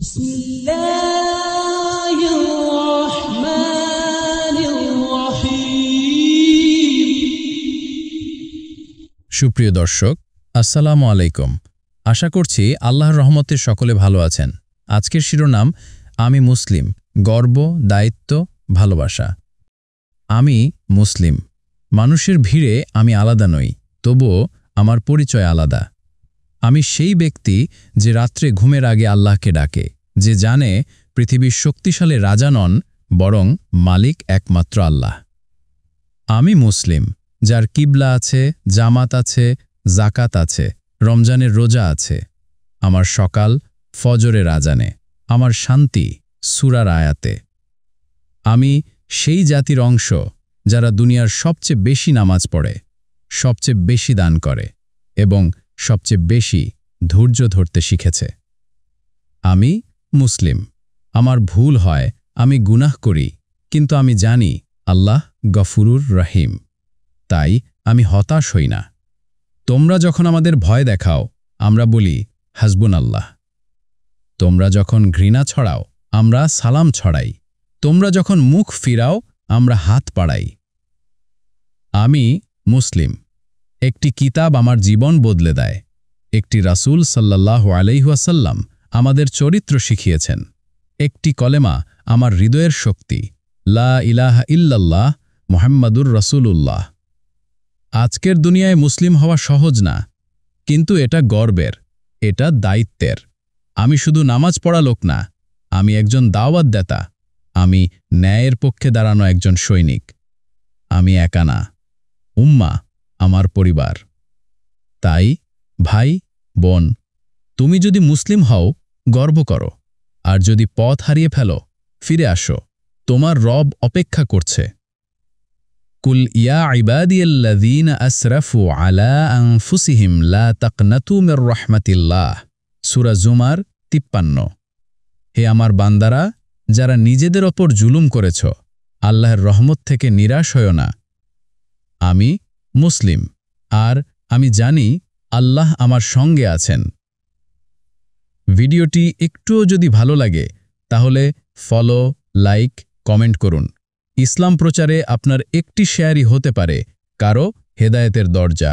بسم الله الرحمن الرحيم সুপ্রিয় দর্শক আসসালামু আলাইকুম। আশা করছি আল্লাহর রহমতে সকলে ভালো আছেন। আজকের শিরোনাম আমি মুসলিম, গর্ব, দায়িত্ব, ভালোবাসা। আমি মুসলিম। মানুষের ভিড়ে আমি আলাদা নই, তবুও আমার পরিচয় আলাদা। আমি সেই ব্যক্তি যে রাত্রে ঘুমের আগে আল্লাহকে ডাকে, যে জানে পৃথিবীর শক্তিশালী রাজা নন, বরং মালিক একমাত্র আল্লাহ। আমি মুসলিম, যার কিবলা আছে, জামাত আছে, জাকাত আছে, রমজানের রোজা আছে। আমার সকাল ফজরের আজানে, আমার শান্তি সূরার আয়াতে। আমি সেই জাতির অংশ যারা দুনিয়ার সবচেয়ে বেশি নামাজ পড়ে, সবচেয়ে বেশি দান করে এবং সবচেয়ে বেশি ধৈর্য ধরতে শিখেছে। আমি মুসলিম। আমার ভুল হয়, আমি গুনাহ করি, কিন্তু আমি জানি আল্লাহ গফুরুর রহিম। তাই আমি হতাশ হই না। তোমরা যখন আমাদের ভয় দেখাও, আমরা বলি হাসবুনাল্লাহ। তোমরা যখন ঘৃণা ছড়াও, আমরা সালাম ছড়াই। তোমরা যখন মুখ ফিরাও, আমরা হাত বাড়াই। আমি মুসলিম। একটি কিতাব আমার জীবন বদলে দেয়। একটি রাসূল সাল্লাল্লাহু আলাইহি ওয়াসাল্লাম আমাদের চরিত্র শিখিয়েছেন। একটি কলেমা আমার হৃদয়ের শক্তি, লা ইলাহা ইল্লাল্লাহ মুহাম্মাদুর রাসূলুল্লাহ। আজকের দুনিয়ায় মুসলিম হওয়া সহজ না, কিন্তু এটা গর্বের, এটা দায়িত্বের। আমি শুধু নামাজ পড়া লোক না, আমি একজন দাওয়াতদাতা। আমি ন্যায়ের পক্ষে দাঁড়ানো একজন সৈনিক। আমি একা না, উম্মাহ আমার পরিবার। তাই ভাই, বোন, তুমি যদি মুসলিম হও, গর্ব করো। আর যদি পথ হারিয়ে ফেলো, ফিরে আসো। তোমার রব অপেক্ষা করছে। কুল ইয়া ইবাদিয়াল্লাযীনা আসরাফু আলা আনফুসিহিম লা তাকনাতু মির রাহমাতিল্লাহ। সূরা জুমার ৫৩। হে আমার বান্দারা, যারা নিজেদের ওপর জুলুম করেছ, আল্লাহর রহমত থেকে নিরাশ হয়ো না। আমি মুসলিম, আর আমি জানি আল্লাহ আমার সঙ্গে আছেন। ভিডিওটি একটুও যদি ভালো লাগে, তাহলে ফলো, লাইক, কমেন্ট করুন। ইসলাম প্রচারে আপনার একটি শেয়ারই হতে পারে কারো হেদায়েতের দরজা।